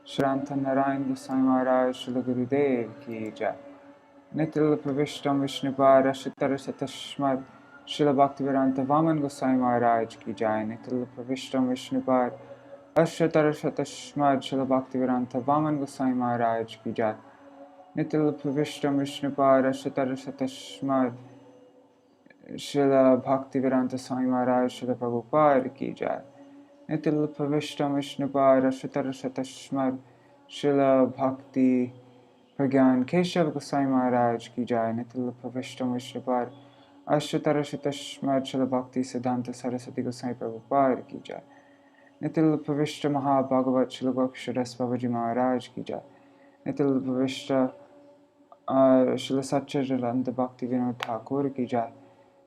Shrantan Narayan Goswami Maharaj Srila Gurudev ki jai. Nitil Pravishtam Vishnupad Ashitar Satashmad Srila Bhaktivedanta Vaman Goswami Maharaj ki jai. Nitil Pravishtam Vishnupad Ashitar Satashmad Srila Bhaktivedanta Vaman Goswami Maharaj ki jai. Nitil Pravishtam Vishnupad Ashitar Satashmad Srila Bhaktivedanta Swami Maharaj Srila Prabhupada ki jai. Nitil Pravishtam Vishnupad Ashitar Satashmad Srila Bhakti Pragyan Keshav Goswami Maharaj ki jai. Nitil Pravishtam Vishnupad Ashitar Satashmad Srila Bhakti Siddhanta Saraswati Goswami Prabhupada ki jai. Nitil Pravishta Maha-Bhagavat Srila Gokshadas Babaji Maharaj ki jai. Nitil Pravishta Srila Satchidananda Bhakti Vinod Thakur ki jai.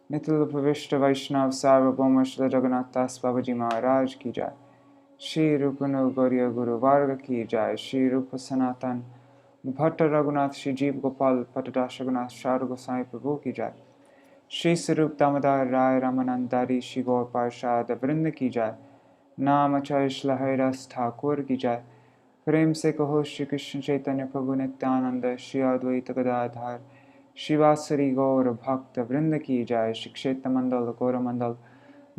Nitil Pravishta Vaishnav Sarvabhauma Srila Jagannath Das Babaji Maharaj ki jai. Shri Rupanu Gauriya Guru Varga ki jai. Shri Rupa Sanatan Bhatta Raghunath Shri Jeev Gopal Patadash Raghunath Sharu Goswami Prabhu ki jai. Shri Sarup Damodar Rai Ramanandari Shri Gaur Parshad Vrinda ki jai. Naam Acharya Shri Haridas Thakur ki jai. प्रेम से कहो श्री कृष्ण चैतन्य प्रभु नित्यानंद श्री अद्वैत गदाधर शिवासरी गौर भक्त वृंद की जय। श्री क्षेत्र मंडल गौर मंडल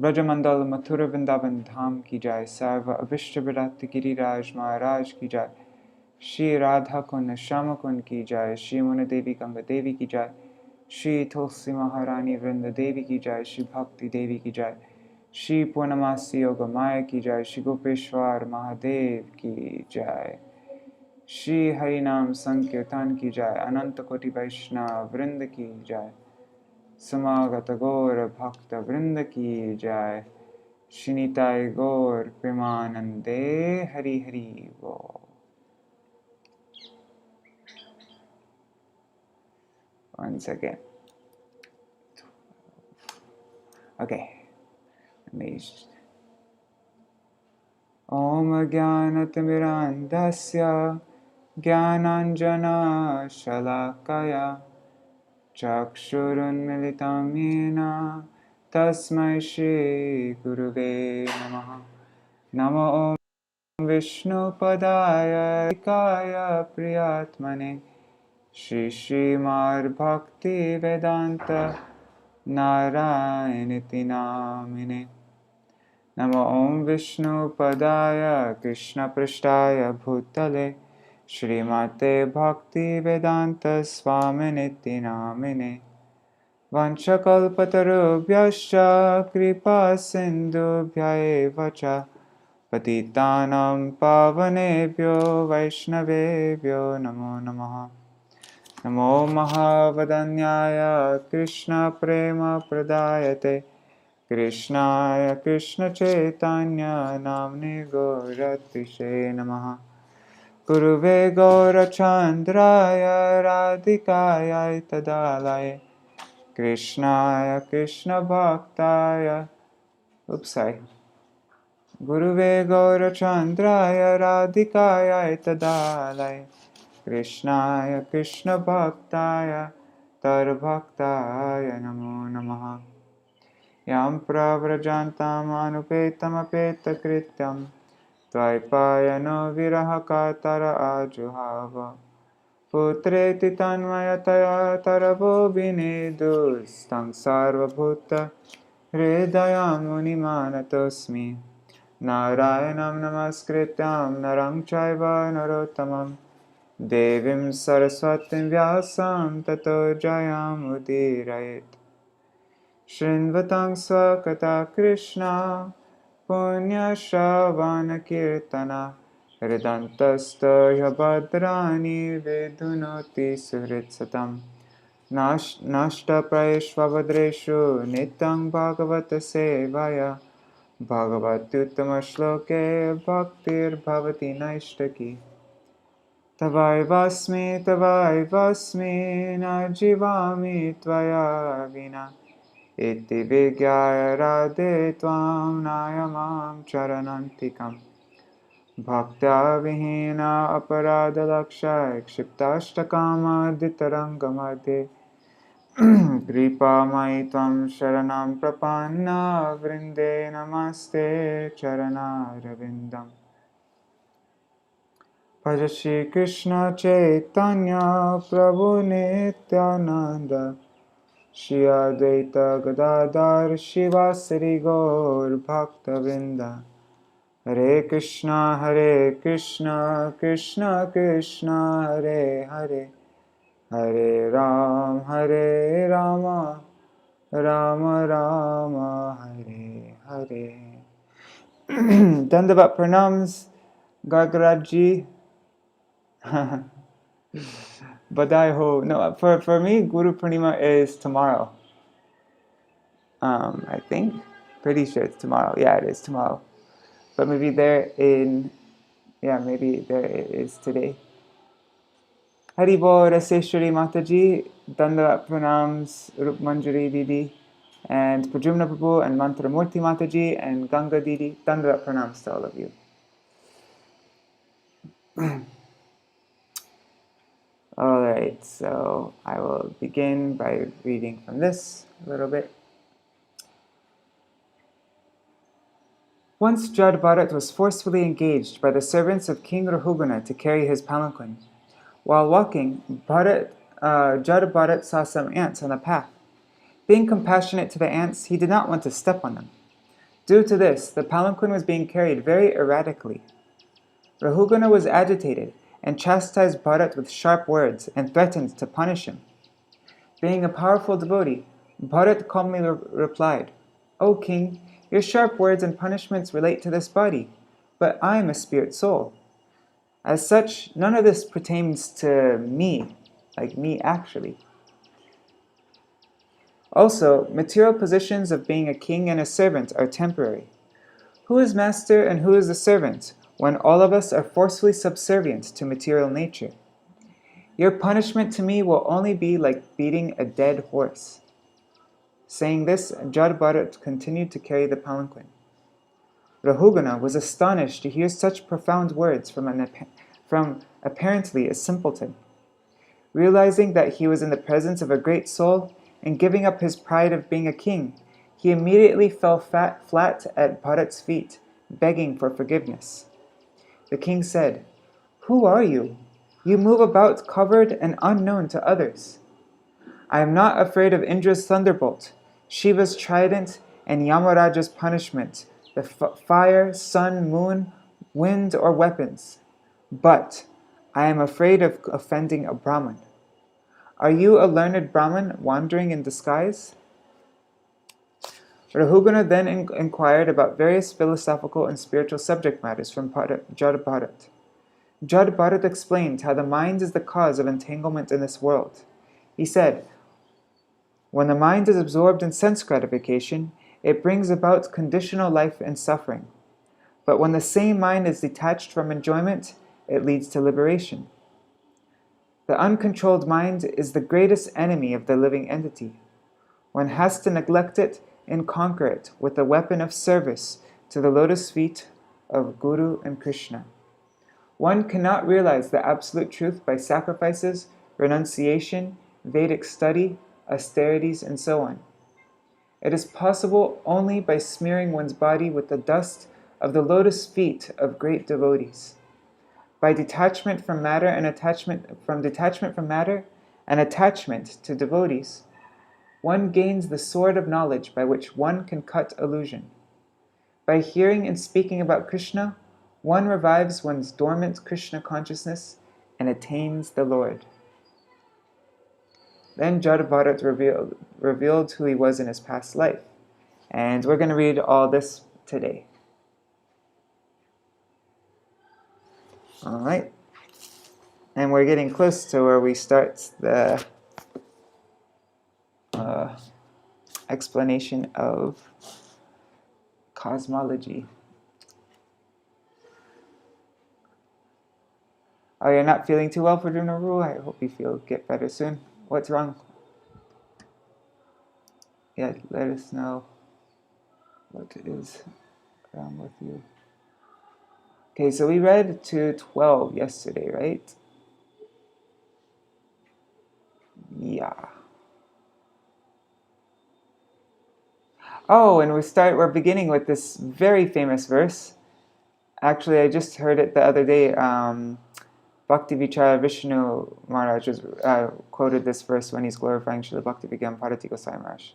ब्रज मंडल मथुर वृंदावन धाम की जय। सर्व अभिष्ट विरत गिरिराज महाराज की जय। श्री राधा कुंड श्याम कुंड की जय। श्री मुन देवी गंगा देवी की जय। श्री तुलसी महारानी वृंद देवी की जय। श्री भक्ति देवी की जय। श्री पूर्णमासी योग माया की जय। श्री गोपेश्वर महादेव की जय। श्री हरिनाम संकीर्तन की जय। अनंत कोटि वैष्णव वृंद की जय। समागत गौर भक्त वृंद की जय। श्री निताय गौर प्रेमानंदे हरि हरि बोल। Once again. Okay. Om Jnanatimirandasya Jnananjana Shalakaya Chakshurunmilitam Yena Tasmai Shri Guruve Namaha. Namo Om Vishnu Padaya Kaya Priyatmane Shri Śrīmad-Bhakti Vedanta Narayaniti Namine. Namo Om Vishnu Padaya Krishna Prishtaya Bhutale Śrīmate Bhakti Vedanta Swaminiti Namine. Vanchakalpatarubhyascha Kripa Sindhubhya eva cha Patitanam Pavanebhyo Vaishnavebhyo Namo Namaha. Namo Mahavadanyaya Krishna Prema Pradayate Krishnaya Krishna Chaitanya Namne Gauratishe Namaha. Guruve Gaurachandraya Radhikaya Tadalaye Krishnaya Krishna Bhaktaya Guruve Gaurachandraya Radhikaya Tadalaye Krishnaya Krishna Bhaktaya Tarbhaktaya Namo Namaha. Yam pravrajantam anupetam apeta-krityam Tvaipayano virahakatara ajuhava Putreti tanmayataya taravo vinedustam sarvabhuta hridayam munimanatosmi Narayanam namaskrityam narang chaiva narottamam Devim saraswatim vyasam tato jayam udirayet. Shrinvatang swakata Krishna punya shravana kirtana Hridantasta yabhadrani vedunoti suhritsatam Nashta praishvavadreshu nityang bhagavata sevaya Bhagavatyuttama shloke bhaktir bhavati naishtaki Tavaivasmi na jivami tvaya vina Iti vigyaya radhe tvam nayamam charanantikam Bhaktya vihina aparadha lakshaya kshiptashtakama ditarangamadhe Kripa mai tvam sharanam prapanna vrinde namaste charana ravindam Bhaja Shri Krishna Chaitanya Prabhu Nityananda Shri Advaita Gadadhar Shivasari Gaur Bhaktavinda Hare Krishna Krishna Krishna Hare Hare Hare Rama Rama Rama Hare Hare. Dandavat pranams, Gargaraji. Badai ho. No, for me, Guru Purnima is tomorrow. I think. Pretty sure it's tomorrow. Yeah, it is tomorrow. But maybe maybe there it is today. Haribo Raseshwari Mataji, Dandavat pranams, Rup Manjari Didi, and Prajumna Prabhu, and Mantramurti Mataji, and Ganga Didi. Dandavat pranams to all of you. Alright, so I will begin by reading from this a little bit. Once Jaḍa Bharata was forcefully engaged by the servants of King Rahugana to carry his palanquin. While walking, Jaḍa Bharata saw some ants on the path. Being compassionate to the ants, he did not want to step on them. Due to this, the palanquin was being carried very erratically. Rahugana was agitated and chastised Bharat with sharp words and threatened to punish him. Being a powerful devotee, Bharat calmly replied, "O king, your sharp words and punishments relate to this body, but I am a spirit soul. As such, none of this pertains to me, like me actually. Also, material positions of being a king and a servant are temporary. Who is master and who is the servant, when all of us are forcefully subservient to material nature? Your punishment to me will only be like beating a dead horse." Saying this, Jaḍa Bharata continued to carry the palanquin. Rahugana was astonished to hear such profound words from apparently a simpleton. Realizing that he was in the presence of a great soul and giving up his pride of being a king, he immediately fell flat at Bharata's feet, begging for forgiveness. The king said, "Who are you? You move about covered and unknown to others." "I am not afraid of Indra's thunderbolt, Shiva's trident, and Yamaraja's punishment, the fire, sun, moon, wind, or weapons. But I am afraid of offending a Brahman. Are you a learned Brahman wandering in disguise?" Rahugana then inquired about various philosophical and spiritual subject matters from Jaḍa Bharata. Jaḍa Bharata explained how the mind is the cause of entanglement in this world. He said, "When the mind is absorbed in sense gratification, it brings about conditional life and suffering. But when the same mind is detached from enjoyment, it leads to liberation. The uncontrolled mind is the greatest enemy of the living entity. One has to neglect it and conquer it with the weapon of service to the lotus feet of Guru and Krishna. One cannot realize the absolute truth by sacrifices, renunciation, Vedic study, austerities, and so on. It is possible only by smearing one's body with the dust of the lotus feet of great devotees. By detachment from matter and attachment to devotees, one gains the sword of knowledge by which one can cut illusion. By hearing and speaking about Krishna, one revives one's dormant Krishna consciousness and attains the Lord." Then Jaḍa Bharata revealed who he was in his past life. And we're going to read all this today. Alright. And we're getting close to where we start the explanation of cosmology. Oh, you're not feeling too well for Prajumna? I hope you get better soon. What's wrong? Yeah, let us know what is wrong with you. Okay, so we read to 12 yesterday, right? Yeah. Oh, and we're beginning with this very famous verse. Actually, I just heard it the other day. Bhakti Vichara Vishnu Maharaj quoted this verse when he's glorifying Srila Bhakti Vigyan Bharati Goswami Maharaj.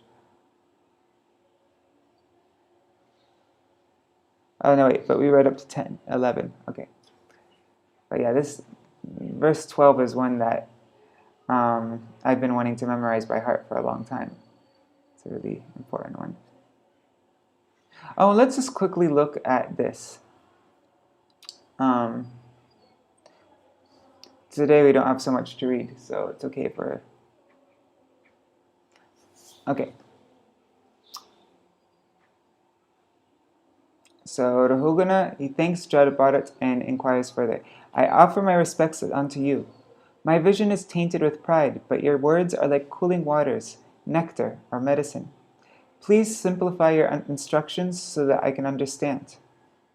Oh no, wait, but we read up to 10, 11. Okay. But yeah, this verse 12 is one that I've been wanting to memorize by heart for a long time. It's a really important one. Oh, let's just quickly look at this. Today we don't have so much to read, so it's okay for... Okay. So Rahugana, he thanks Jaḍa Bharata and inquires further. I offer my respects unto you. My vision is tainted with pride, but your words are like cooling waters, nectar, or medicine. Please simplify your instructions so that I can understand.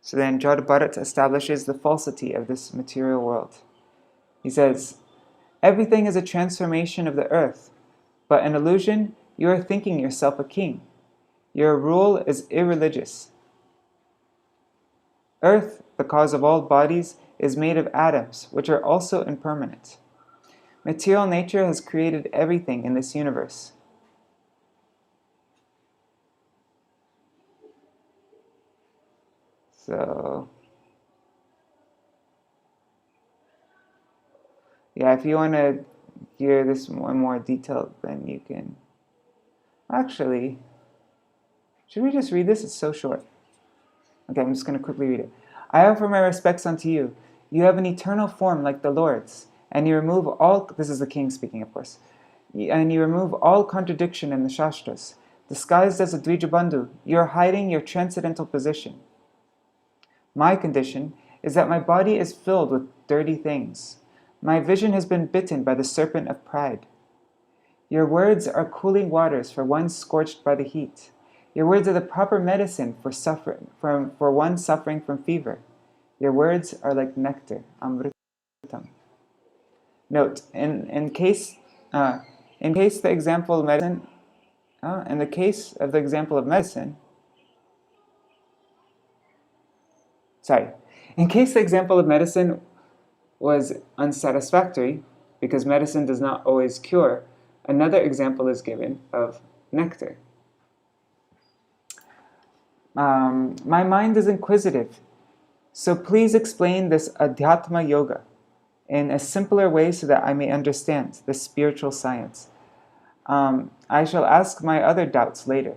So then Jaḍa Bharata establishes the falsity of this material world. He says, everything is a transformation of the earth, but in illusion you are thinking yourself a king. Your rule is irreligious. Earth, the cause of all bodies, is made of atoms, which are also impermanent. Material nature has created everything in this universe. So, yeah, if you want to hear this one more detailed, then you can... Actually, should we just read this? It's so short. Okay, I'm just going to quickly read it. I offer my respects unto you. You have an eternal form like the Lord's, and you remove all... This is the king speaking, of course. And you remove all contradiction in the Shastras. Disguised as a Dvijabandhu, you are hiding your transcendental position. My condition is that my body is filled with dirty things. My vision has been bitten by the serpent of pride. Your words are cooling waters for one scorched by the heat. Your words are the proper medicine for one suffering from fever. Your words are like nectar, amritam. Note, in case the example of medicine, in the case of the example of medicine, in case the example of medicine was unsatisfactory, because medicine does not always cure, another example is given of nectar. My mind is inquisitive, so please explain this Adhyatma Yoga in a simpler way so that I may understand the spiritual science. I shall ask my other doubts later.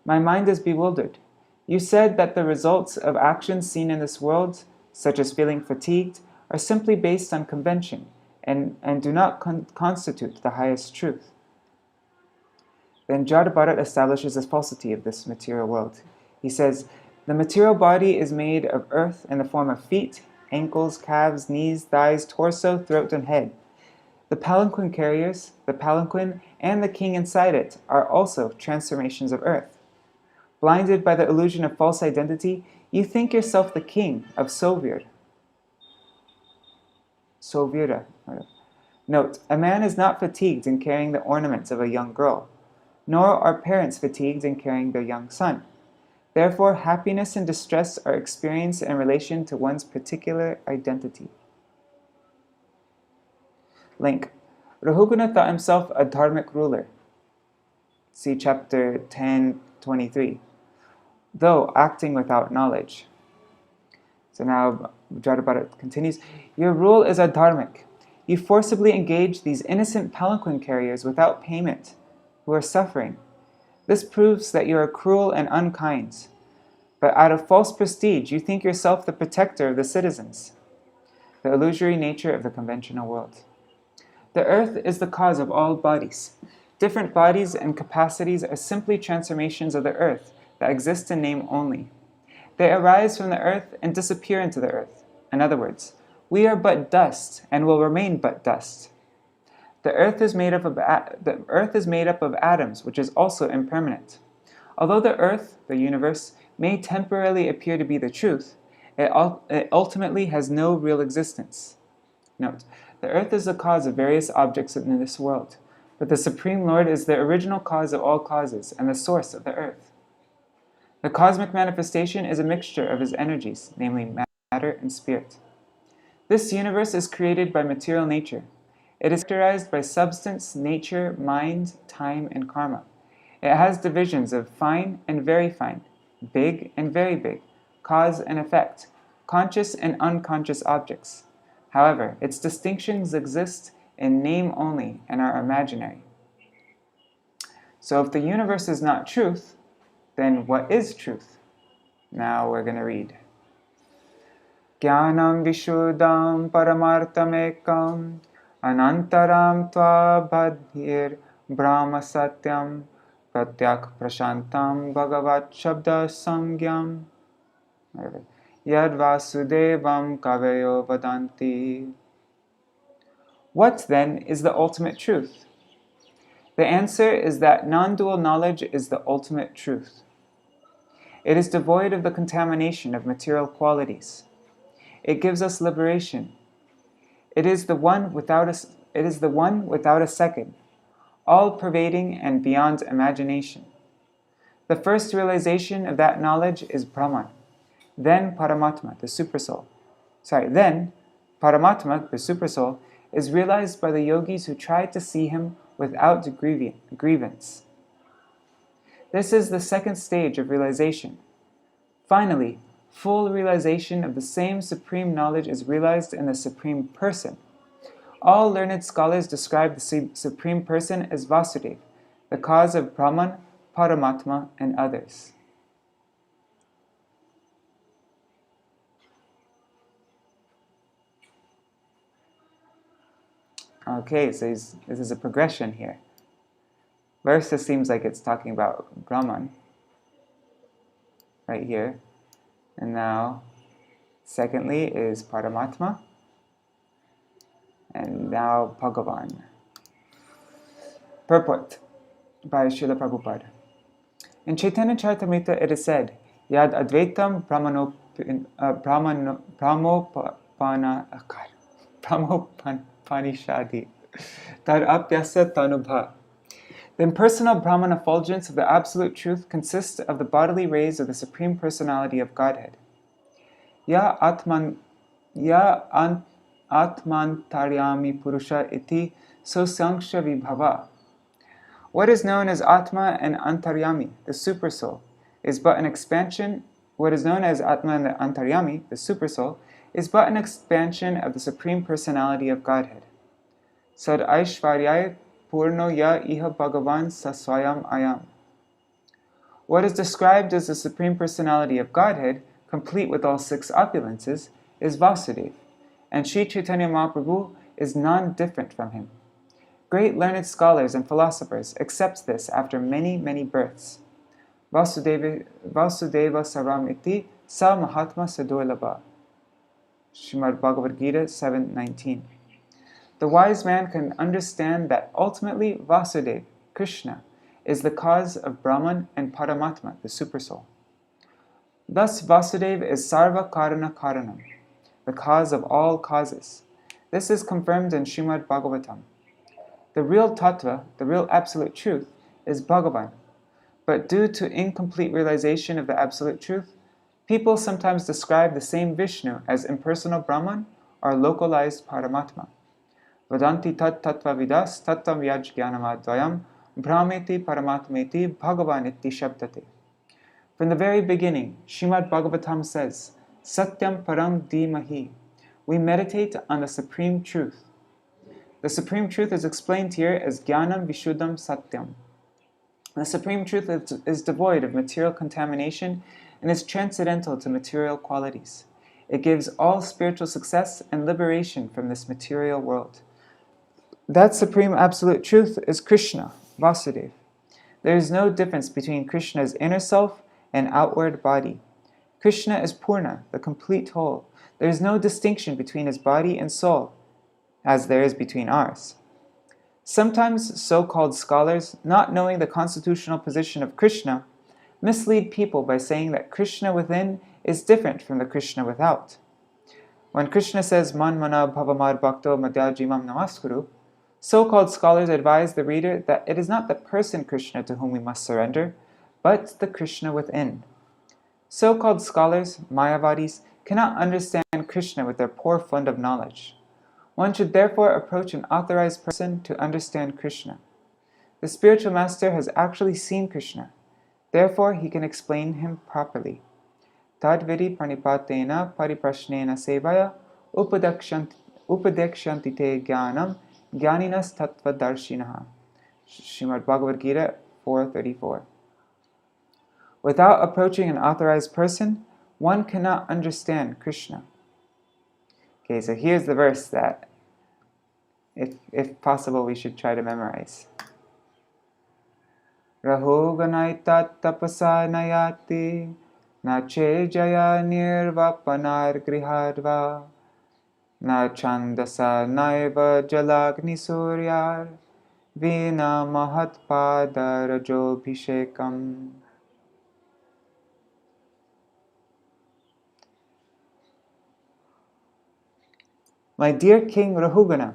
My mind is bewildered. You said that the results of actions seen in this world, such as feeling fatigued, are simply based on convention and do not constitute the highest truth. Then Jaḍa Bharata establishes the falsity of this material world. He says, the material body is made of earth in the form of feet, ankles, calves, knees, thighs, torso, throat, and head. The palanquin carriers, the palanquin, and the king inside it are also transformations of earth. Blinded by the illusion of false identity, you think yourself the king of Sovira. Note, a man is not fatigued in carrying the ornaments of a young girl, nor are parents fatigued in carrying their young son. Therefore, happiness and distress are experienced in relation to one's particular identity. Link. Rahugana thought himself a dharmic ruler. See chapter 10:23. Though acting without knowledge. So now Jaḍa Bharata continues, your rule is adharmic. You forcibly engage these innocent palanquin carriers without payment, who are suffering. This proves that you are cruel and unkind. But out of false prestige, you think yourself the protector of the citizens. The illusory nature of the conventional world. The earth is the cause of all bodies. Different bodies and capacities are simply transformations of the earth that exist in name only. They arise from the earth and disappear into the earth. In other words, we are but dust and will remain but dust. The earth is made up of atoms, which is also impermanent. Although the earth, the universe, may temporarily appear to be the truth, it ultimately has no real existence. Note, the earth is the cause of various objects in this world, but the Supreme Lord is the original cause of all causes and the source of the earth. The cosmic manifestation is a mixture of his energies, namely matter and spirit. This universe is created by material nature. It is characterized by substance, nature, mind, time, and karma. It has divisions of fine and very fine, big and very big, cause and effect, conscious and unconscious objects. However, its distinctions exist in name only and are imaginary. So if the universe is not truth, then what is truth? Now we're going to read. Jnanam vishuddham paramartamekam anantaram tvabadhir brahma satyam pratyak prashantam bhagavat shabda samgyam yad vasudevam kaveyo vadanti. What then is the ultimate truth? The answer is that non-dual knowledge is the ultimate truth. It is devoid of the contamination of material qualities. It gives us liberation. It is the one without a second, all-pervading and beyond imagination. The first realization of that knowledge is Brahman, then Paramatma, the Supersoul. Then Paramatma, the Supersoul, is realized by the yogis who try to see him without grievance. This is the second stage of realization. Finally, full realization of the same supreme knowledge is realized in the Supreme Person. All learned scholars describe the Supreme Person as Vasudeva, the cause of Brahman, Paramatma, and others. Okay, so this is a progression here. First, it seems like it's talking about Brahman, right here. And now, secondly, is Paramatma. And now, Bhagavan. Purport by Srila Prabhupada. In Chaitanya Charitamrita, it is said, Yad Advaitam Brahmopanishadi Tad Apyasa Tanubha. The impersonal Brahman effulgence of the Absolute Truth consists of the bodily rays of the Supreme Personality of Godhead. Ya Atmantaryami Purusha iti Sosanksha Vibhava. What is known as Atma and Antaryami, the Supersoul, is but an expansion. What is known as Atma and Antaryami, the Supersoul, is but an expansion of the Supreme Personality of Godhead. Sad Aishvaryaya Purno ya iha Bhagavan saswayam ayam. What is described as the Supreme Personality of Godhead, complete with all six opulences, is Vasudeva, and Sri Chaitanya Mahaprabhu is non-different from him. Great learned scholars and philosophers accept this after many, many births. Vasudeva Saram iti sa Mahatma Sadurlabha. Śrīmad-Bhāgavatam 7:19. The wise man can understand that ultimately Vasudeva, Krishna, is the cause of Brahman and Paramatma, the Supersoul. Thus Vasudeva is Sarva Karana Karanam, the cause of all causes. This is confirmed in Śrīmad-Bhāgavatam. The real tattva, the real absolute truth, is Bhagavan. But due to incomplete realization of the absolute truth, people sometimes describe the same Vishnu as impersonal Brahman or localized Paramatma. Vadanti tat tattva vidas tattvam vyaj jnanamadvayam brahmeti paramatmeti bhagavaniti shabdate. From the very beginning, Śrīmad-Bhāgavatam says, Satyam param dhimahi. We meditate on the Supreme Truth. The Supreme Truth is explained here as Jnanam Vishuddham Satyam. The Supreme Truth is devoid of material contamination and is transcendental to material qualities. It gives all spiritual success and liberation from this material world. That Supreme Absolute Truth is Krishna, Vasudeva. There is no difference between Krishna's inner self and outward body. Krishna is Purna, the complete whole. There is no distinction between his body and soul, as there is between ours. Sometimes so-called scholars, not knowing the constitutional position of Krishna, mislead people by saying that Krishna within is different from the Krishna without. When Krishna says, Man mana bhavamad bhakto madhyajimam namaskuru, so-called scholars advise the reader that it is not the person Krishna to whom we must surrender, but the Krishna within. So-called scholars, Mayavadis, cannot understand Krishna with their poor fund of knowledge. One should therefore approach an authorized person to understand Krishna. The spiritual master has actually seen Krishna. Therefore, he can explain him properly. Tadvidi pranipatena pariprashnena sevaya upadekshanti te jnanam jnaninas tattva darshinaha. Śrīmad-Bhāgavatam 4:34. Without approaching an authorized person, one cannot understand Krishna. Okay, so here's the verse that, if possible, we should try to memorize. Rahoganaita tapasa nayati nache jaya nirvapanar grihadva na chandasa naiva jalagni suryar vina mahatpada rajobhishekam. My dear King Rahugana,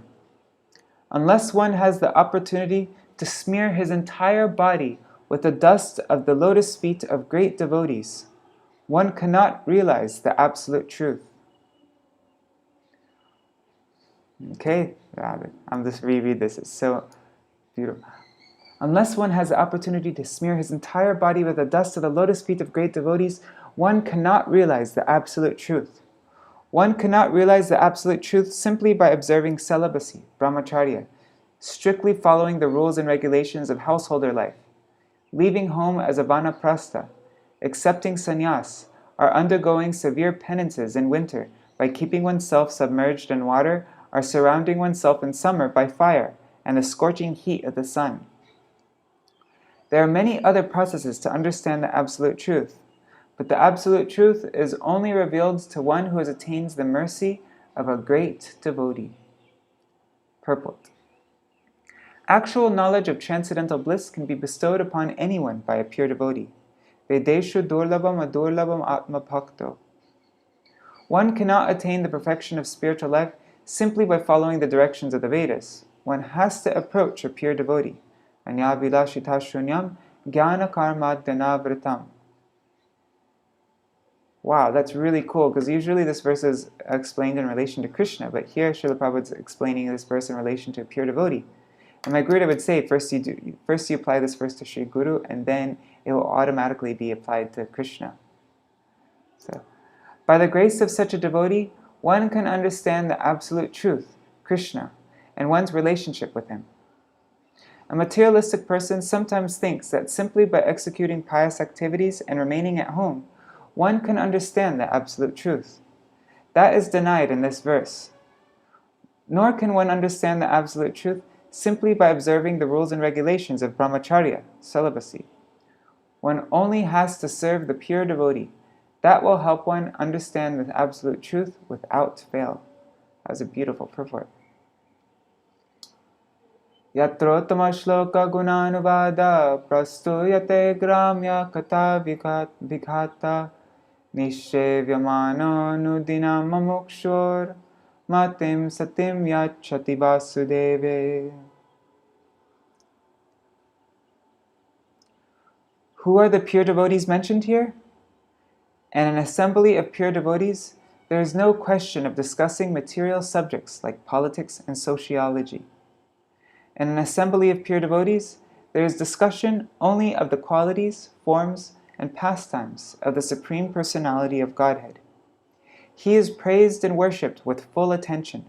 unless one has the opportunity to smear his entire body with the dust of the lotus feet of great devotees, one cannot realize the absolute truth. Okay, I'm just reread this, it's so beautiful. Unless one has the opportunity to smear his entire body with the dust of the lotus feet of great devotees, one cannot realize the absolute truth. One cannot realize the absolute truth simply by observing celibacy, brahmacharya, strictly following the rules and regulations of householder life, leaving home as a vanaprastha, accepting sannyas, or undergoing severe penances in winter by keeping oneself submerged in water or surrounding oneself in summer by fire and the scorching heat of the sun. There are many other processes to understand the absolute truth, but the absolute truth is only revealed to one who has attained the mercy of a great devotee. Purport. Actual knowledge of transcendental bliss can be bestowed upon anyone by a pure devotee. Vedeshu durlabham adurlabham atma bhakto. One cannot attain the perfection of spiritual life simply by following the directions of the Vedas. One has to approach a pure devotee. Anyavilashita shunyam jnana karmadhyana vritam. Wow, that's really cool, because usually this verse is explained in relation to Krishna, but here Srila Prabhupada is explaining this verse in relation to a pure devotee. And my Guru would say, first you apply this verse to Sri Guru, and then it will automatically be applied to Krishna. So, by the grace of such a devotee, one can understand the absolute truth, Krishna, and one's relationship with him. A materialistic person sometimes thinks that simply by executing pious activities and remaining at home, one can understand the absolute truth. That is denied in this verse. Nor can one understand the absolute truth simply by observing the rules and regulations of brahmacharya, celibacy. One only has to serve the pure devotee. That will help one understand the absolute truth without fail. That was a beautiful purport. Yatrottama shloka gunanuvada prastuyate gramya kata vighata nishevyamano nudina mamukshur matim satim yachati vasudeve. Who are the pure devotees mentioned here? In an assembly of pure devotees, there is no question of discussing material subjects like politics and sociology. In an assembly of pure devotees, there is discussion only of the qualities, forms, and pastimes of the Supreme Personality of Godhead. He is praised and worshipped with full attention.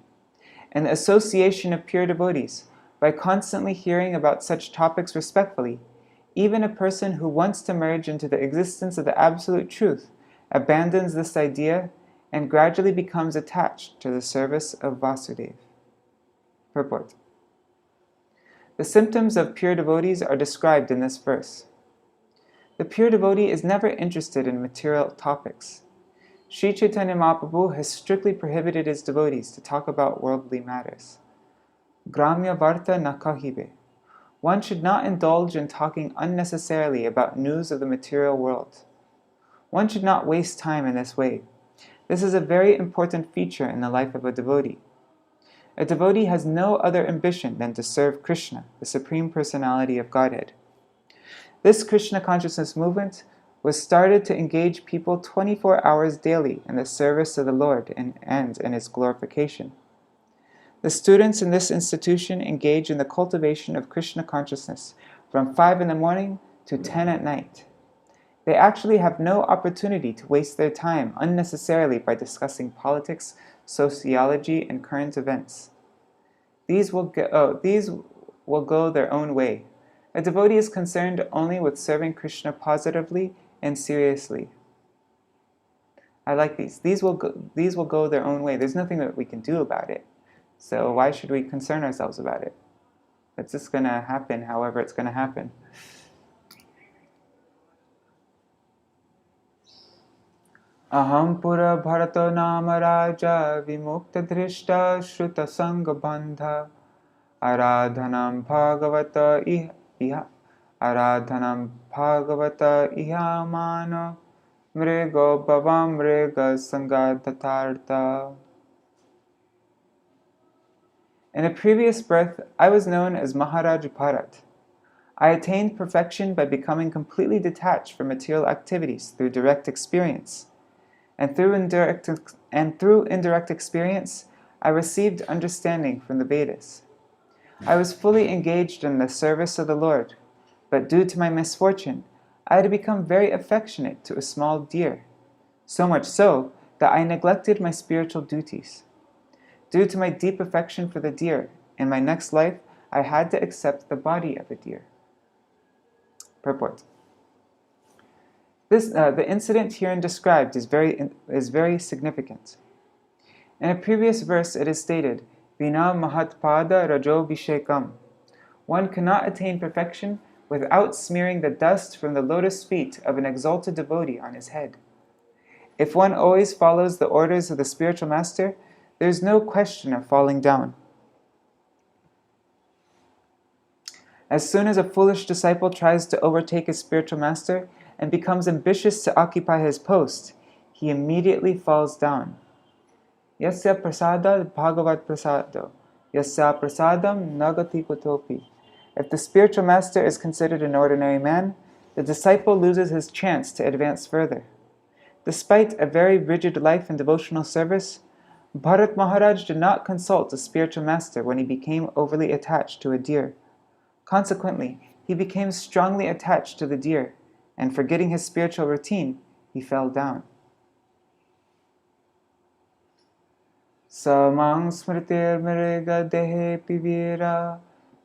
In the association of pure devotees, by constantly hearing about such topics respectfully, even a person who wants to merge into the existence of the absolute truth abandons this idea and gradually becomes attached to the service of Vasudeva. Purport. The symptoms of pure devotees are described in this verse. The pure devotee is never interested in material topics. Sri Chaitanya Mahaprabhu has strictly prohibited his devotees to talk about worldly matters. Gramya Varta na kahibe. One should not indulge in talking unnecessarily about news of the material world. One should not waste time in this way. This is a very important feature in the life of a devotee. A devotee has no other ambition than to serve Krishna, the Supreme Personality of Godhead. This Krishna consciousness movement was started to engage people 24 hours daily in the service of the Lord and in His glorification. The students in this institution engage in the cultivation of Krishna consciousness from 5 in the morning to 10 at night. They actually have no opportunity to waste their time unnecessarily by discussing politics, sociology, and current events. These will go their own way. A devotee is concerned only with serving Krishna positively and seriously. I like these. These will go their own way. There's nothing that we can do about it. So why should we concern ourselves about it? It's just going to happen however it's going to happen. Aham pura bharato nama raja vimukta drishta shruta sangha bandha aradhanam bhagavata iha mano mrigo bhavam mriga sangadhatartha. In a previous birth, I was known as Maharaj Bharat. I attained perfection by becoming completely detached from material activities through direct experience. And through indirect experience, I received understanding from the Vedas. I was fully engaged in the service of the Lord, but due to my misfortune, I had become very affectionate to a small deer, so much so that I neglected my spiritual duties. Due to my deep affection for the deer, in my next life, I had to accept the body of a deer. Purport. The incident herein described is very significant. In a previous verse it is stated, Vina mahatpada rajobhishekam. One cannot attain perfection without smearing the dust from the lotus feet of an exalted devotee on his head. If one always follows the orders of the spiritual master, there is no question of falling down. As soon as a foolish disciple tries to overtake his spiritual master and becomes ambitious to occupy his post, he immediately falls down. Yasya prasada bhagavat prasado, yasya prasadam nagati kutopi. If the spiritual master is considered an ordinary man, the disciple loses his chance to advance further. Despite a very rigid life in devotional service, Bharat Maharaj did not consult the spiritual master when he became overly attached to a deer. Consequently, he became strongly attached to the deer, and forgetting his spiritual routine, he fell down. Samang smritir mriga dehe pivira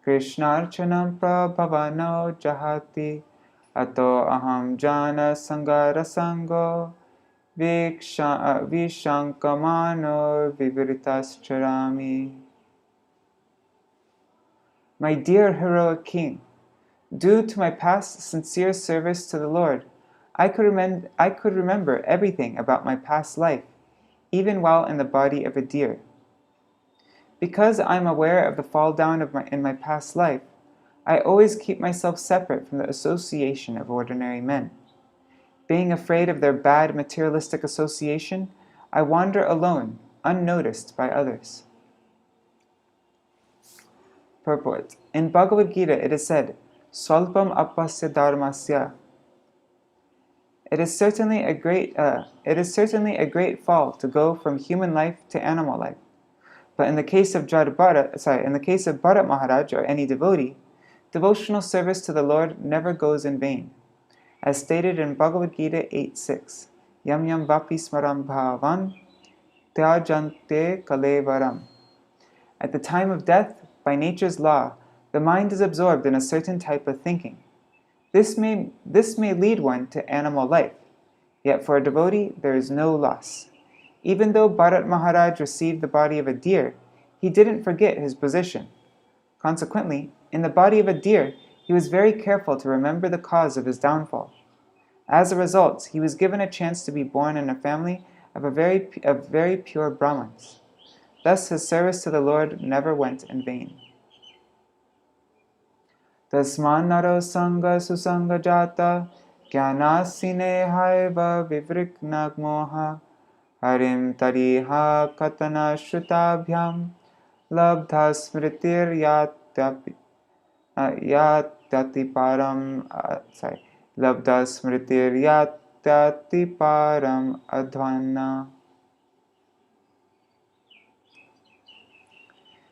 krishnarchanam prabhavano jahati ato aham jana sangara sango vishankamano vivritas. My dear heroic king, due to my past sincere service to the Lord, I could remember everything about my past life, even while in the body of a deer. Because I am aware of the fall down in my past life, I always keep myself separate from the association of ordinary men. Being afraid of their bad materialistic association, I wander alone, unnoticed by others. Purport. In Bhagavad Gita it is said, Swalpam appasya dharmasya. It is certainly a great fall to go from human life to animal life. But in the case of Bharat Maharaj or any devotee, devotional service to the Lord never goes in vain. As stated in Bhagavad Gita 8.6, Yam yam vapi smaram bhavan tyajante kalevaram. At the time of death, by nature's law, the mind is absorbed in a certain type of thinking. This may lead one to animal life, yet for a devotee there is no loss. Even though Bharat Maharaj received the body of a deer, he didn't forget his position. Consequently, in the body of a deer, he was very careful to remember the cause of his downfall. As a result, he was given a chance to be born in a family of very pure Brahmins. Thus his service to the Lord never went in vain. Tasman naro sanga susanga jata jnanasine haiva vivriknag moha harim tariha katana shrutabhyam labdha smritir labda smritiryatati param advana.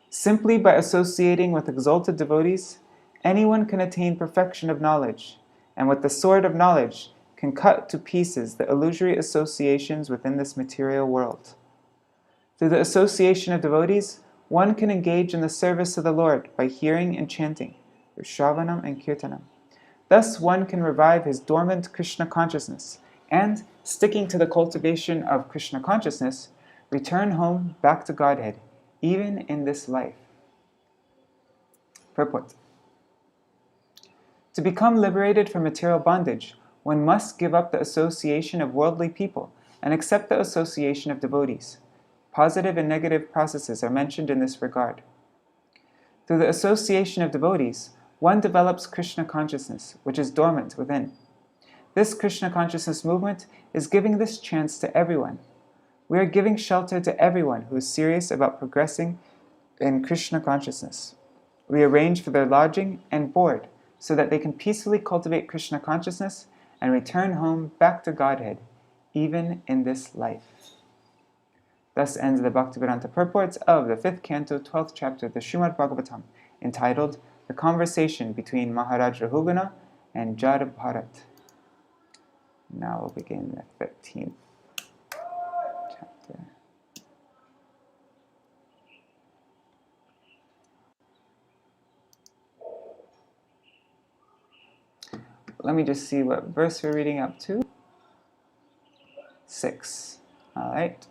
Simply by associating with exalted devotees, anyone can attain perfection of knowledge, and with the sword of knowledge can cut to pieces the illusory associations within this material world. Through the association of devotees, one can engage in the service of the Lord by hearing and chanting, through Shravanam and Kirtanam. Thus one can revive his dormant Krishna consciousness, and, sticking to the cultivation of Krishna consciousness, return home back to Godhead, even in this life. Purport. To become liberated from material bondage, one must give up the association of worldly people and accept the association of devotees. Positive and negative processes are mentioned in this regard. Through the association of devotees, one develops Krishna consciousness, which is dormant within. This Krishna consciousness movement is giving this chance to everyone. We are giving shelter to everyone who is serious about progressing in Krishna consciousness. We arrange for their lodging and board so that they can peacefully cultivate Krishna consciousness and return home back to Godhead, even in this life. Thus ends the Bhaktivedanta purports of the 5th canto, 12th chapter of the Śrīmad-Bhāgavatam, entitled The Conversation Between Maharaj Rahugana and Jaḍa Bharata. Now we'll begin the 13th chapter. Let me just see what verse we're reading up to. 6. All right.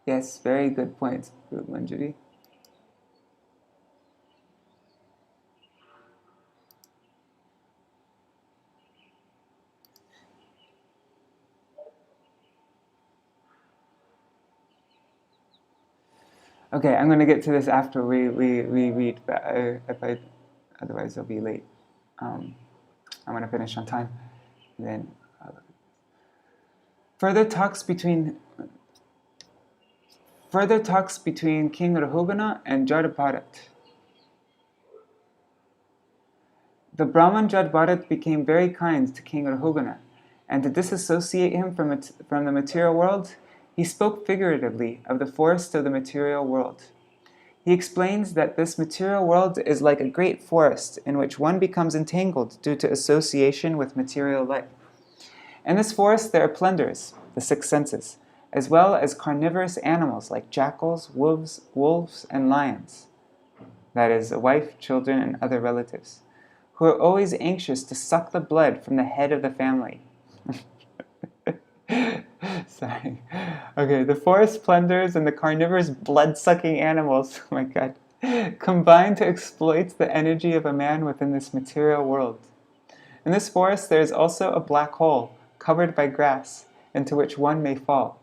Yes, very good point, Manjari. Okay, I'm going to get to this after we read, otherwise it'll be late. I'm going to finish on time. Then further talks between King Rahugana and Jaḍa Bharata. The Brahman Jaḍa Bharata became very kind to King Rahugana, and to disassociate him from the material world, he spoke figuratively of the forest of the material world. He explains that this material world is like a great forest in which one becomes entangled due to association with material life. In this forest there are plunders, the 6 senses, as well as carnivorous animals like jackals, wolves, and lions, that is, a wife, children, and other relatives, who are always anxious to suck the blood from the head of the family. Sorry. Okay, the forest plunders and the carnivorous blood-sucking animals, oh my God, combine to exploit the energy of a man within this material world. In this forest there is also a black hole, covered by grass, into which one may fall.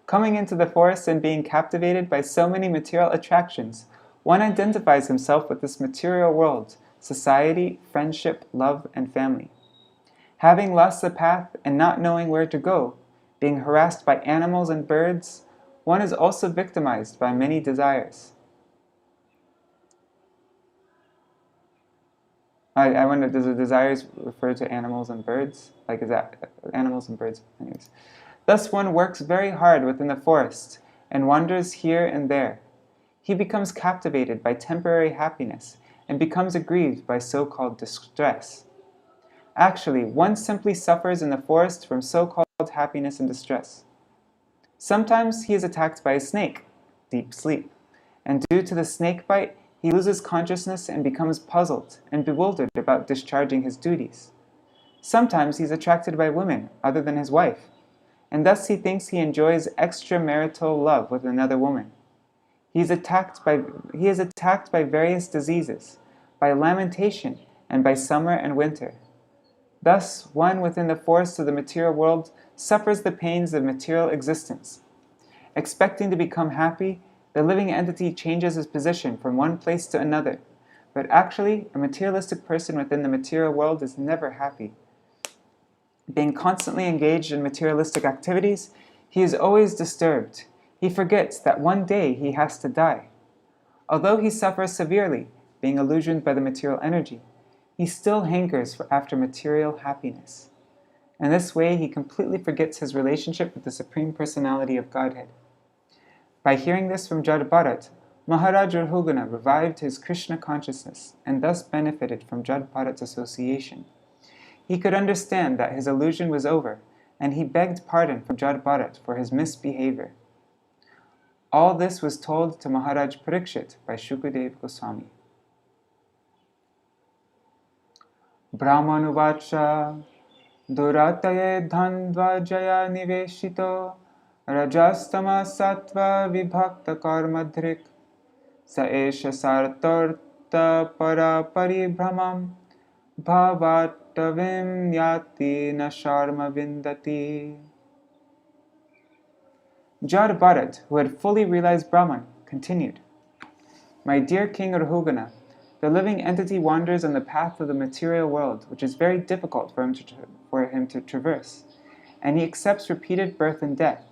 Coming into the forest and being captivated by so many material attractions, one identifies himself with this material world, society, friendship, love, and family. Having lost the path and not knowing where to go, being harassed by animals and birds, one is also victimized by many desires. I wonder, does the desires refer to animals and birds? Like, is that animals and birds? Anyways. Thus one works very hard within the forest and wanders here and there. He becomes captivated by temporary happiness and becomes aggrieved by so-called distress. Actually, one simply suffers in the forest from so-called happiness and distress. Sometimes he is attacked by a snake, deep sleep, and due to the snake bite, he loses consciousness and becomes puzzled and bewildered about discharging his duties. Sometimes he is attracted by women other than his wife, and thus he thinks he enjoys extramarital love with another woman. He is attacked by various diseases, by lamentation, and by summer and winter. Thus, one within the forest of the material world suffers the pains of material existence. Expecting to become happy, the living entity changes its position from one place to another. But actually, a materialistic person within the material world is never happy. Being constantly engaged in materialistic activities, he is always disturbed. He forgets that one day he has to die. Although he suffers severely, being illusioned by the material energy, he still hankers after material happiness. In this way, he completely forgets his relationship with the Supreme Personality of Godhead. By hearing this from Jaḍa Bharata, Maharaj Rahugana revived his Krishna consciousness and thus benefited from Jaḍa Bharata's association. He could understand that his illusion was over, and he begged pardon from Jaḍa Bharata for his misbehavior. All this was told to Maharaj Parīkṣit by Shukadeva Goswami. Brāhmaṇuvacha durataye dhandva jaya niveshito rajastama sattva vibhakta karmadhrik sa esha sartartha para paribhramam bhavatavim yati na sharma vindati. Jaḍa Bharata, who had fully realized Brahman, continued, My dear King Rahugana, the living entity wanders on the path of the material world, which is very difficult for him to traverse, and he accepts repeated birth and death.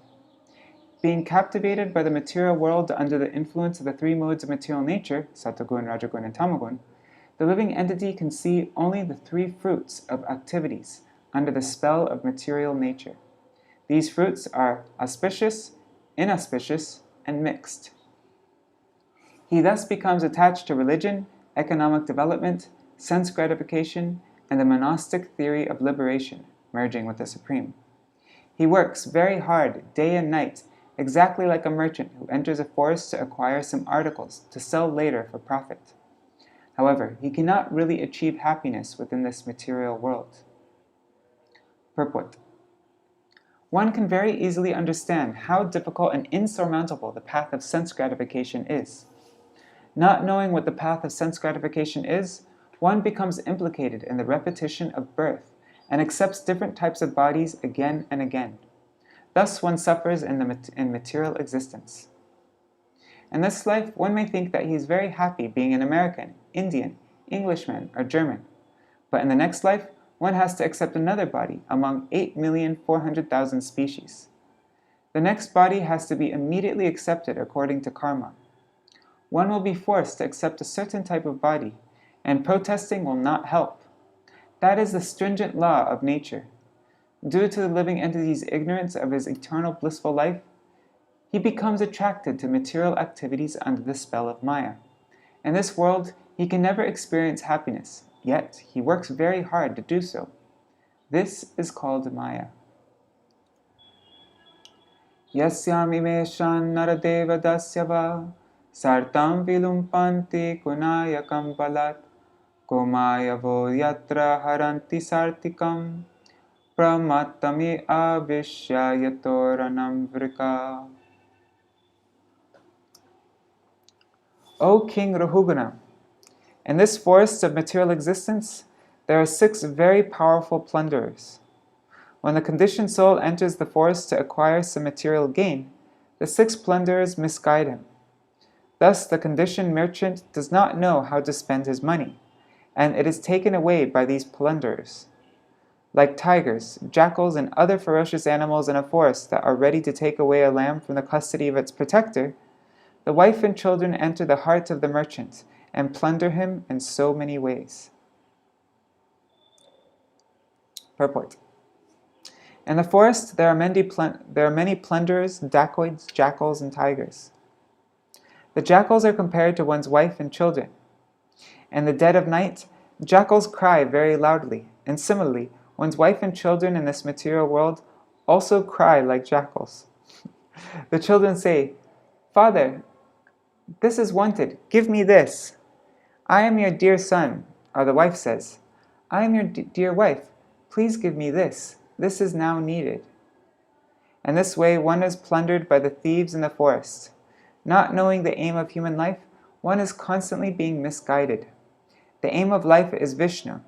Being captivated by the material world under the influence of the three modes of material nature, Sattvagun, Rajagun, and Tamagun, the living entity can see only the three fruits of activities under the spell of material nature. These fruits are auspicious, inauspicious, and mixed. He thus becomes attached to religion, economic development, sense gratification, and the monastic theory of liberation, merging with the Supreme. He works very hard day and night, exactly like a merchant who enters a forest to acquire some articles to sell later for profit. However, he cannot really achieve happiness within this material world. Purport. One can very easily understand how difficult and insurmountable the path of sense gratification is. Not knowing what the path of sense gratification is, one becomes implicated in the repetition of birth and accepts different types of bodies again and again. Thus one suffers in material existence. In this life, one may think that he is very happy being an American, Indian, Englishman, or German. But in the next life, one has to accept another body among 8,400,000 species. The next body has to be immediately accepted according to karma. One will be forced to accept a certain type of body, and protesting will not help. That is the stringent law of nature. Due to the living entity's ignorance of his eternal blissful life, he becomes attracted to material activities under the spell of Maya. In this world, he can never experience happiness, yet he works very hard to do so. This is called Maya. Yasyam imeshan naradeva dasyava sartam vilumpanti kunayakam balat komayavo yatra haranti sartikam pramatami avishya yatoranam vrika. O King Rahugana, in this forest of material existence, there are 6 very powerful plunderers. When the conditioned soul enters the forest to acquire some material gain, the 6 plunderers misguide him. Thus, the conditioned merchant does not know how to spend his money, and it is taken away by these plunderers. Like tigers, jackals, and other ferocious animals in a forest that are ready to take away a lamb from the custody of its protector, the wife and children enter the heart of the merchant and plunder him in so many ways. Purport. In the forest, there are many plunderers, dacoits, jackals, and tigers. The jackals are compared to one's wife and children. In the dead of night, jackals cry very loudly, and similarly, one's wife and children in this material world also cry like jackals. The children say, "Father, this is wanted, give me this." "I am your dear son," or the wife says, "I am your dear wife, please give me this. This is now needed." In this way, one is plundered by the thieves in the forest. Not knowing the aim of human life, one is constantly being misguided. The aim of life is Vishnu.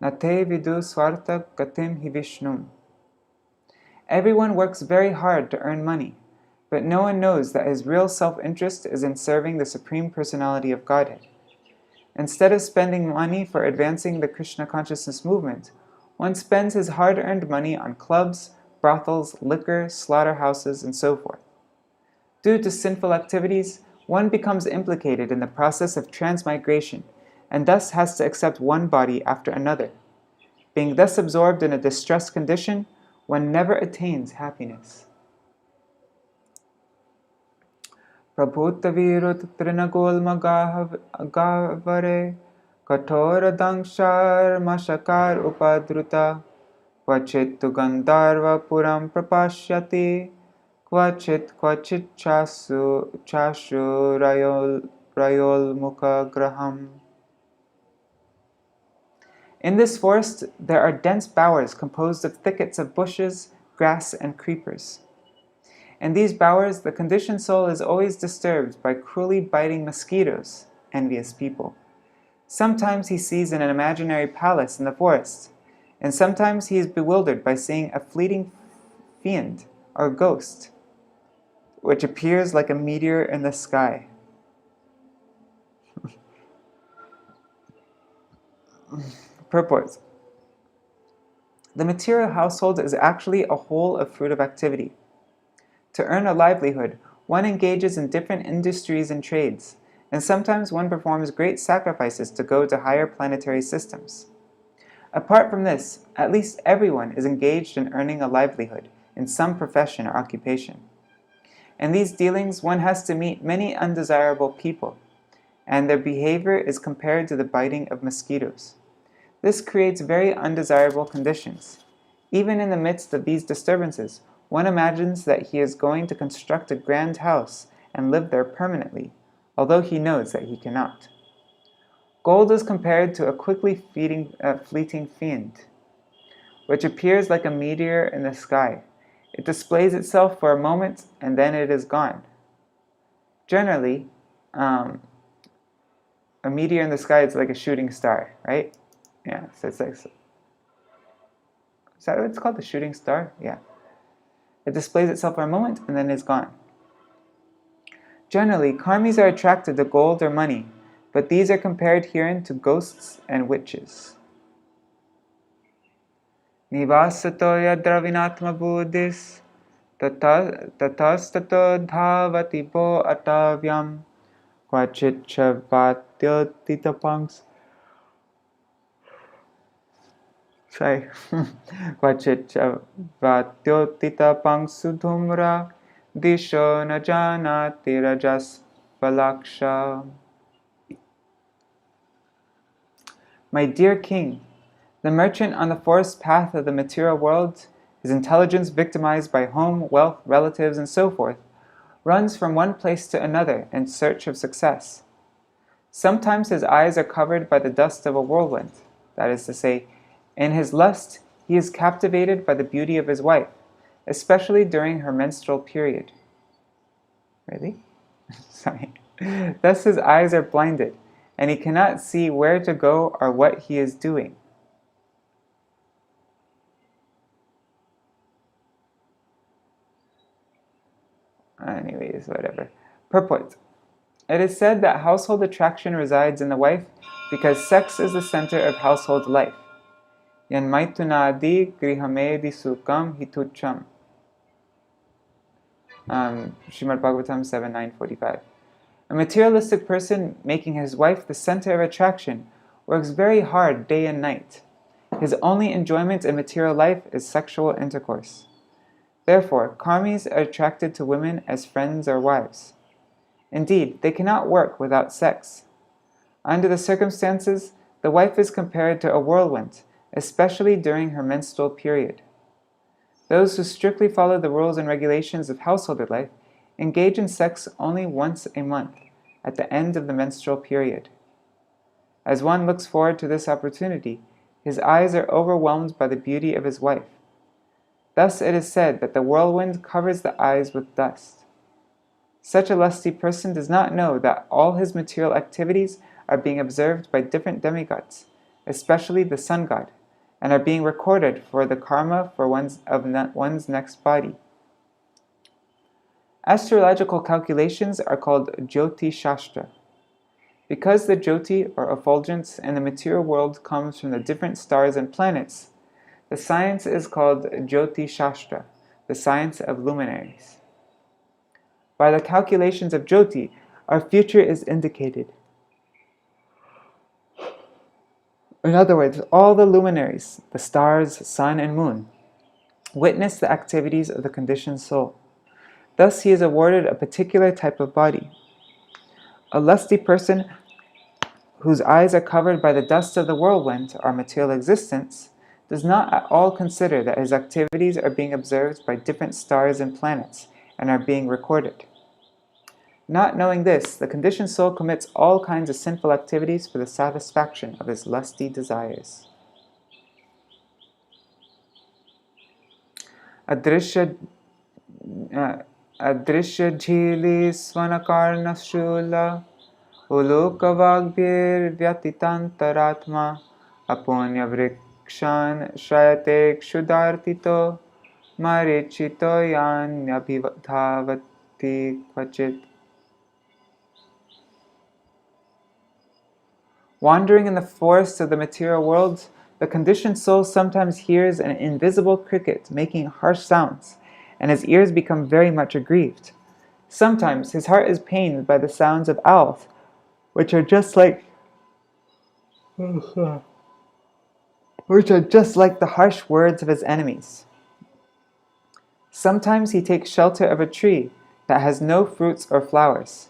Nate vidu swarta gatim hi Vishnum. Everyone works very hard to earn money, but no one knows that his real self-interest is in serving the Supreme Personality of Godhead. Instead of spending money for advancing the Krishna consciousness movement, one spends his hard-earned money on clubs, brothels, liquor, slaughterhouses, and so forth. Due to sinful activities, one becomes implicated in the process of transmigration, and thus has to accept one body after another. Being thus absorbed in a distressed condition, one never attains happiness. Prabhuta virut trinagolma gavare kathora dangshar mashakar upadruta kvachit tu gandharva puram prapashyati kvachit chashu rayol mukha graham. In this forest there are dense bowers composed of thickets of bushes, grass, and creepers. In these bowers, the conditioned soul is always disturbed by cruelly biting mosquitoes, envious people. Sometimes he sees an imaginary palace in the forest, and sometimes he is bewildered by seeing a fleeting fiend or ghost, which appears like a meteor in the sky. Purport. The material household is actually a whole of fruitive activity. To earn a livelihood, one engages in different industries and trades, and sometimes one performs great sacrifices to go to higher planetary systems. Apart from this, at least everyone is engaged in earning a livelihood in some profession or occupation. In these dealings, one has to meet many undesirable people, and their behavior is compared to the biting of mosquitoes. This creates very undesirable conditions. Even in the midst of these disturbances, one imagines that he is going to construct a grand house and live there permanently, although he knows that he cannot. Gold is compared to a quickly fleeting fiend, which appears like a meteor in the sky. It displays itself for a moment and then it is gone. Generally, a meteor in the sky is like a shooting star, right? Yeah, so it's like, is that what it's called, the shooting star? Yeah. It displays itself for a moment and then is gone. Generally, karmis are attracted to gold or money, but these are compared herein to ghosts and witches. Nivasato yadravinatma buddhis tatastato dhavati bo atavyam kvachit chavatyotitapangs Kvachit chavatyotitapang sudhumra disho najanati rajas palaksha. My dear king, the merchant on the forest path of the material world, his intelligence victimized by home, wealth, relatives, and so forth, runs from one place to another in search of success. Sometimes his eyes are covered by the dust of a whirlwind, that is to say, in his lust, he is captivated by the beauty of his wife, especially during her menstrual period. Really? Sorry. Thus his eyes are blinded, and he cannot see where to go or what he is doing. Anyways, whatever. Purport. It is said that household attraction resides in the wife because sex is the center of household life. Yan maitunadi grihamedi sukam hitucham. Śrīmad-Bhāgavatam 7:9-45. A materialistic person making his wife the center of attraction works very hard day and night. His only enjoyment in material life is sexual intercourse. Therefore, karmis are attracted to women as friends or wives. Indeed, they cannot work without sex. Under the circumstances, the wife is compared to a whirlwind, especially during her menstrual period. Those who strictly follow the rules and regulations of household life engage in sex only once a month, at the end of the menstrual period. As one looks forward to this opportunity, his eyes are overwhelmed by the beauty of his wife. Thus it is said that the whirlwind covers the eyes with dust. Such a lusty person does not know that all his material activities are being observed by different demigods, especially the sun god, and are being recorded for the karma for one's next body. Astrological calculations are called Jyoti Shastra. Because the Jyoti, or effulgence, in the material world comes from the different stars and planets, the science is called Jyoti Shastra, the science of luminaries. By the calculations of Jyoti, our future is indicated. In other words, all the luminaries, the stars, sun, and moon, witness the activities of the conditioned soul. Thus, he is awarded a particular type of body. A lusty person whose eyes are covered by the dust of the whirlwind, or material existence, does not at all consider that his activities are being observed by different stars and planets and are being recorded. Not knowing this, the conditioned soul commits all kinds of sinful activities for the satisfaction of his lusty desires. Adrishya jhili svanakarna shula ulokavagbhir vyatitantaratma apunya vrikshan shrayate kshudartito marichito yanyabhidhavati kvachit. Wandering in the forests of the material world, the conditioned soul sometimes hears an invisible cricket making harsh sounds, and his ears become very much aggrieved. Sometimes his heart is pained by the sounds of owls, which are just like the harsh words of his enemies. Sometimes he takes shelter of a tree that has no fruits or flowers.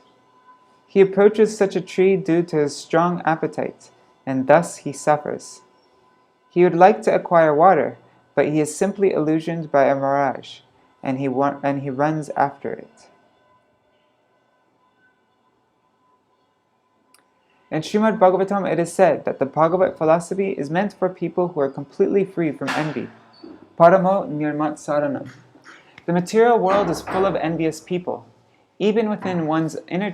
He approaches such a tree due to his strong appetite, and thus he suffers. He would like to acquire water, but he is simply illusioned by a mirage, and he runs after it. In Śrīmad-Bhāgavatam it is said that the Bhagavat philosophy is meant for people who are completely free from envy. Paramo nirmatsaranam. The material world is full of envious people. Even within one's inner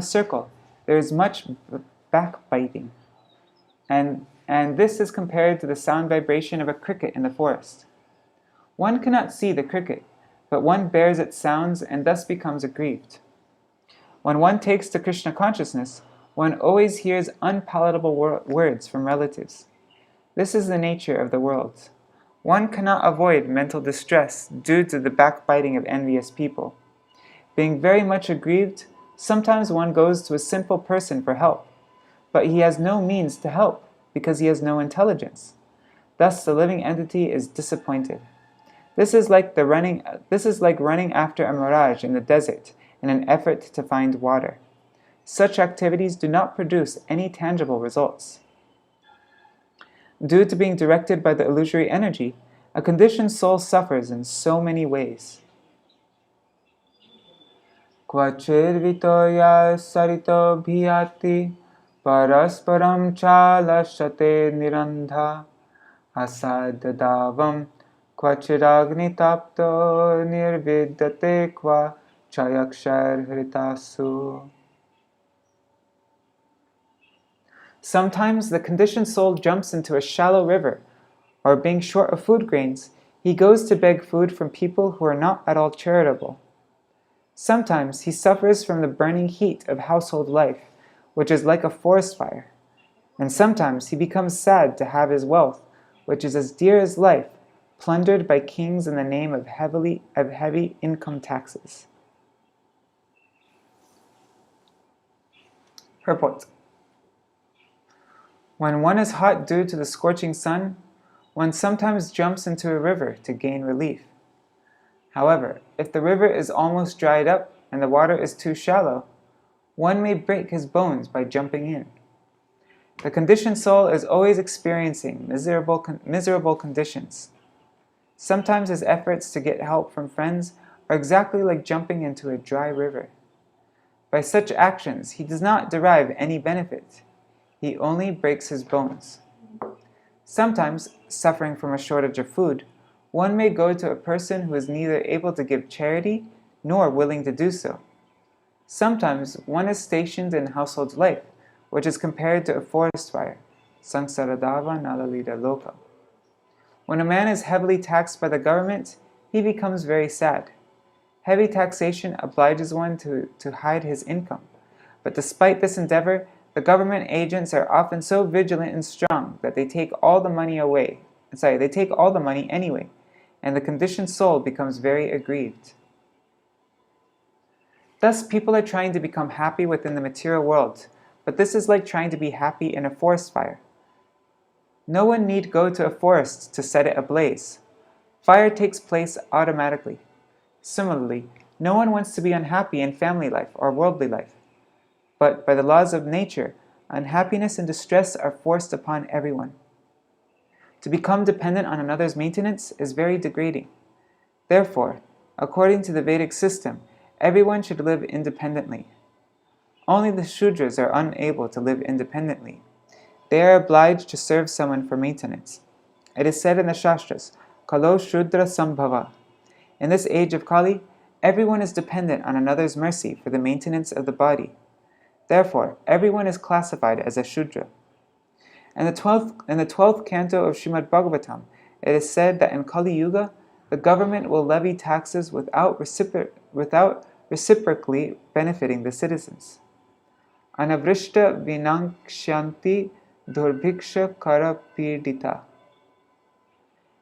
circle, there is much backbiting. And this is compared to the sound vibration of a cricket in the forest. One cannot see the cricket, but one bears its sounds and thus becomes aggrieved. When one takes to Krishna consciousness, one always hears unpalatable words from relatives. This is the nature of the world. One cannot avoid mental distress due to the backbiting of envious people. Being very much aggrieved, sometimes one goes to a simple person for help, but he has no means to help because he has no intelligence. Thus the living entity is disappointed. This is like running after a mirage in the desert in an effort to find water. Such activities do not produce any tangible results. Due to being directed by the illusory energy, a conditioned soul suffers in so many ways. Kvachirvitoya sarito bhiyati parasparam chalashate nirandha asadadavam kvachiragnitapto nirvidyate kva chayakshar Vṛtāsura. Sometimes the conditioned soul jumps into a shallow river, or being short of food grains, he goes to beg food from people who are not at all charitable. Sometimes he suffers from the burning heat of household life, which is like a forest fire. And sometimes he becomes sad to have his wealth, which is as dear as life, plundered by kings in the name of heavy income taxes. Purport. When one is hot due to the scorching sun, one sometimes jumps into a river to gain relief. However, if the river is almost dried up and the water is too shallow, one may break his bones by jumping in. The conditioned soul is always experiencing miserable conditions. Sometimes his efforts to get help from friends are exactly like jumping into a dry river. By such actions, he does not derive any benefit. He only breaks his bones. Sometimes, suffering from a shortage of food, one may go to a person who is neither able to give charity nor willing to do so. Sometimes one is stationed in household life, which is compared to a forest fire, samsaradava nalalita loka. When a man is heavily taxed by the government, he becomes very sad. Heavy taxation obliges one to hide his income. But despite this endeavor, the government agents are often so vigilant and strong that they take all the money anyway, and the conditioned soul becomes very aggrieved. Thus, people are trying to become happy within the material world, but this is like trying to be happy in a forest fire. No one need go to a forest to set it ablaze. Fire takes place automatically. Similarly, no one wants to be unhappy in family life or worldly life. But by the laws of nature, unhappiness and distress are forced upon everyone. To become dependent on another's maintenance is very degrading. Therefore, according to the Vedic system, everyone should live independently. Only the Shudras are unable to live independently. They are obliged to serve someone for maintenance. It is said in the Shastras, Kalo Shudra Sambhava. In this age of Kali, everyone is dependent on another's mercy for the maintenance of the body. Therefore, everyone is classified as a Shudra. In the 12th canto of Śrīmad-Bhāgavatam, it is said that in Kali Yuga, the government will levy taxes without reciprocally benefiting the citizens. Anavrishta vinakshanti durbhiksha karapidita.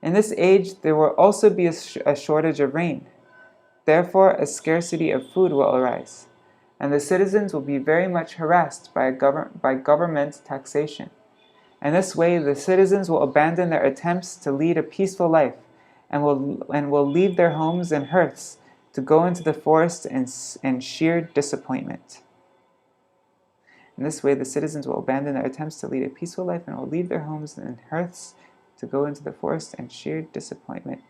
In this age, there will also be a shortage of rain. Therefore, a scarcity of food will arise, and the citizens will be very much harassed by government taxation. In this way, the citizens will abandon their attempts to lead a peaceful life and will leave their homes and hearths to go into the forest in sheer disappointment. In this way, the citizens will abandon their attempts to lead a peaceful life and will leave their homes and hearths to go into the forest in sheer disappointment.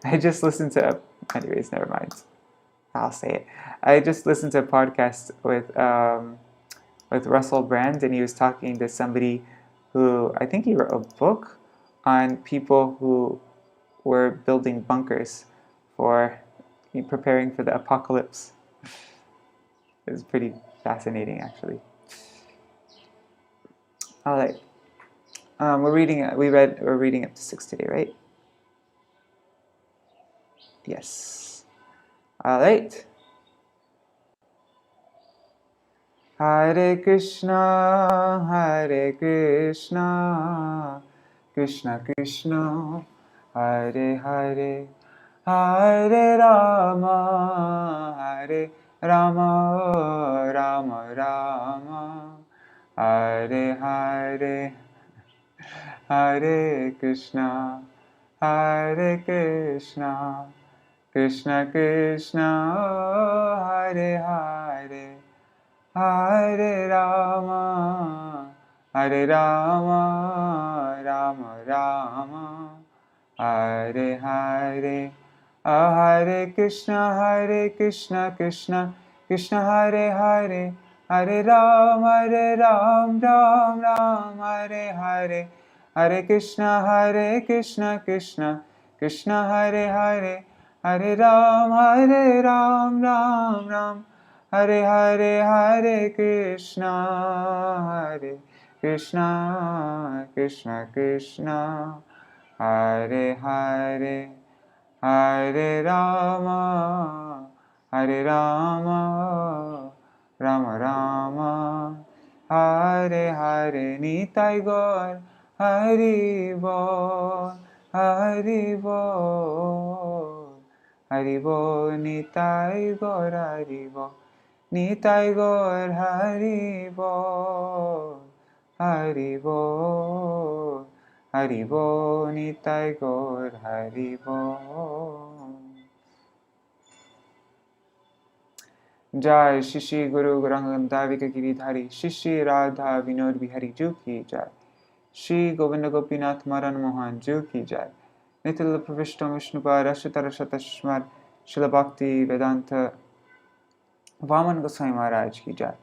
I just listened to anyways, never mind. I'll say it. I just listened to a podcast with Russell Brand, and he was talking to somebody who, I think he wrote a book on people who were building bunkers for preparing for the apocalypse. It was pretty fascinating, actually. All right. We're reading up to 6 today, right? Yes. All right. Hare Krishna, Hare Krishna, Krishna Krishna, Hare Hare, Hare Rama, Hare Rama, Rama Rama, Hare Hare, Hare Krishna, Hare Krishna, Krishna Krishna, Hare Hare, Hare Rama, Hare Rama, Rama Rama, Hare Hare, Hare Krishna, Krishna Krishna Hare Hare, Hare Ram, Ram Ram, Hare Hare, Hare Krishna, Krishna Krishna Hare Hare, Hare Ram, Ram Ram, Hare Hare, Hare Krishna, Krishna Krishna, Hare Hare, Hare Rama, Rama Rama, Hare Hare, Nitai Gaur, Hari Bol, Hari Bol, Hari Bol, Nitai Gaur, Hari Bol, Nitai Gaur, Hari Bol, Hari Bol, Hari Bol, Nitai Gaur, Hari Bol. Jai Shishi Guru Gauranga Vika Giridhari, Shishi Radha Vinod Bihari Ju Ki Jai, Shri Govinda Gopinath Maran Mohan Ju Ki Jai, Nitil Pravishtam Vishnupa Rashitara Shatashmar, Srila Bhakti Vedanta Vāman Goswami Maharaj Ki Jai,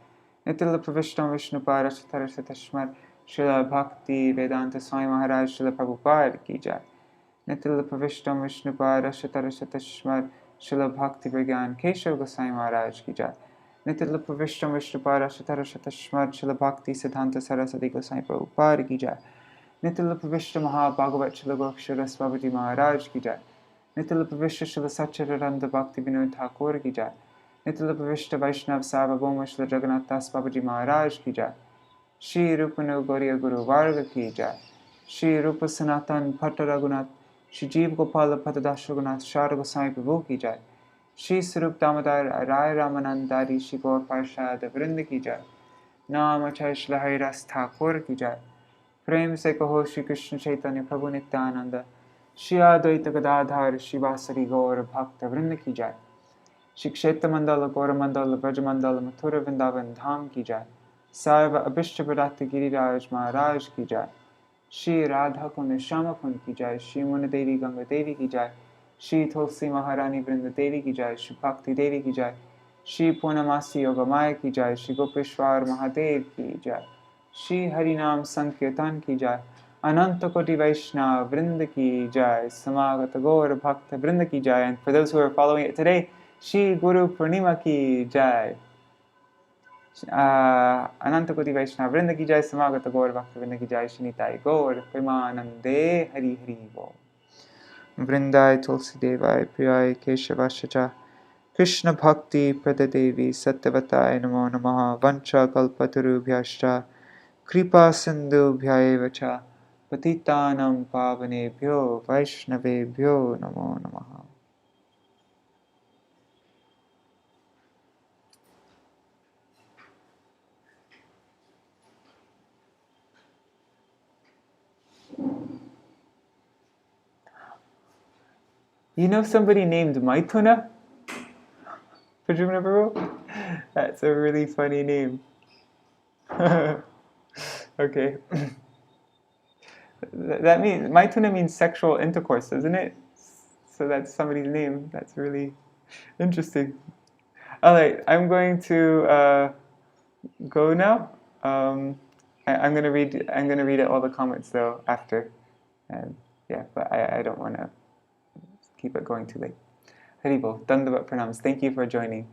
Nitil Pravishtam Vishnupa Rashitara Shatashmar, Srila Bhakti Vedanta Swami Maharaj Srila Prabhupada Ki Jai, Nitil Pravishtam Vishnupa Rashitara Shatashmar, Srila Bhakti Vigyan Keshav Goswami Maharaj Ki Jai, Nitil Pravishtam Vishnupa Rashitara Shatashmar, Srila Bhakti Siddhanta Saraswati Goswami Prabhupada Ki Jai, Nitil Pravishtam Maha Bhagavat Srila Gokshara Swabhati Maharaj Ki Jai, Nitya Pravishta Śrīla Satchidananda Bhakti Vinod Thakur ki jai. Nitya Pravishta Vaishnav Sarvabhauma Śrīla Jagannath Das Babaji Maharaj ki jai. Shri Rupa Gauriya Guru Varga ki jai. Shri Rupa Sanatan Bhatta Raghunath, Shri Jeev Gopala Patadas Raghunath Shara Gosai Prabhu ki jai. Shri Sarup Damodar Rai Ramanandari Shri Gaur Parshad Vrinda ki jai. Naam Achay Shri Hari Ras Thakur ki jai. Prem se kaho Shri Krishna Chaitanya Prabhu Nityananda, Shri Advaita Gadadhar Shri Vasari Gaur Bhakta Vrinda ki jai. Shri Kshetra Mandala Gaura Mandala Vraja Mandala Mathura Vrindavan Dham ki jai. Sarva Abhishta Bharata Giriraj Maharaj ki jai. Shri Radha Kund Shama Kund ki jai. Shri Muna Devi Ganga Devi ki jai. Shri Tulsi Maharani Vrinda Devi ki jai. Shri Bhakti Devi ki jai. Shri Purnamasi Yogamaya ki jai. Shri Gopeshwar Mahadev ki jai. Shri Harinam Sankirtan ki jai. Ananta Koti Vaishnava Vrinda ki jai. Samagata Gaur Bhakta Vrinda ki jai. And for those who are following it today, Shri Guru Purnima ki jai. Ananta Koti Vaishnava Vrinda ki jai. Samagata Gaur Bhakta Vrinda ki jai. Shri Nitai Gaur Premanande Hari Hari Bo. Vrindai Tulsi Devai Priyai Keshavashacha Krishna Bhakti Pradadevi Sattvatai Namo Namaha Vancha Kalpatarubhyascha Kripa Sindhubhyaevacha Patitanam Pavanebhyo Vaishnavebhyo Namo Namaha. You know somebody named Maithuna? Prajumna Prabhu? That's a really funny name. Okay. That means, Maithuna means sexual intercourse, doesn't it? So that's somebody's name. That's really interesting. Alright, I'm going to go now. I'm gonna read all the comments though after. And yeah, but I don't wanna keep it going too late. Haribol, Dandavat Pranams. Thank you for joining.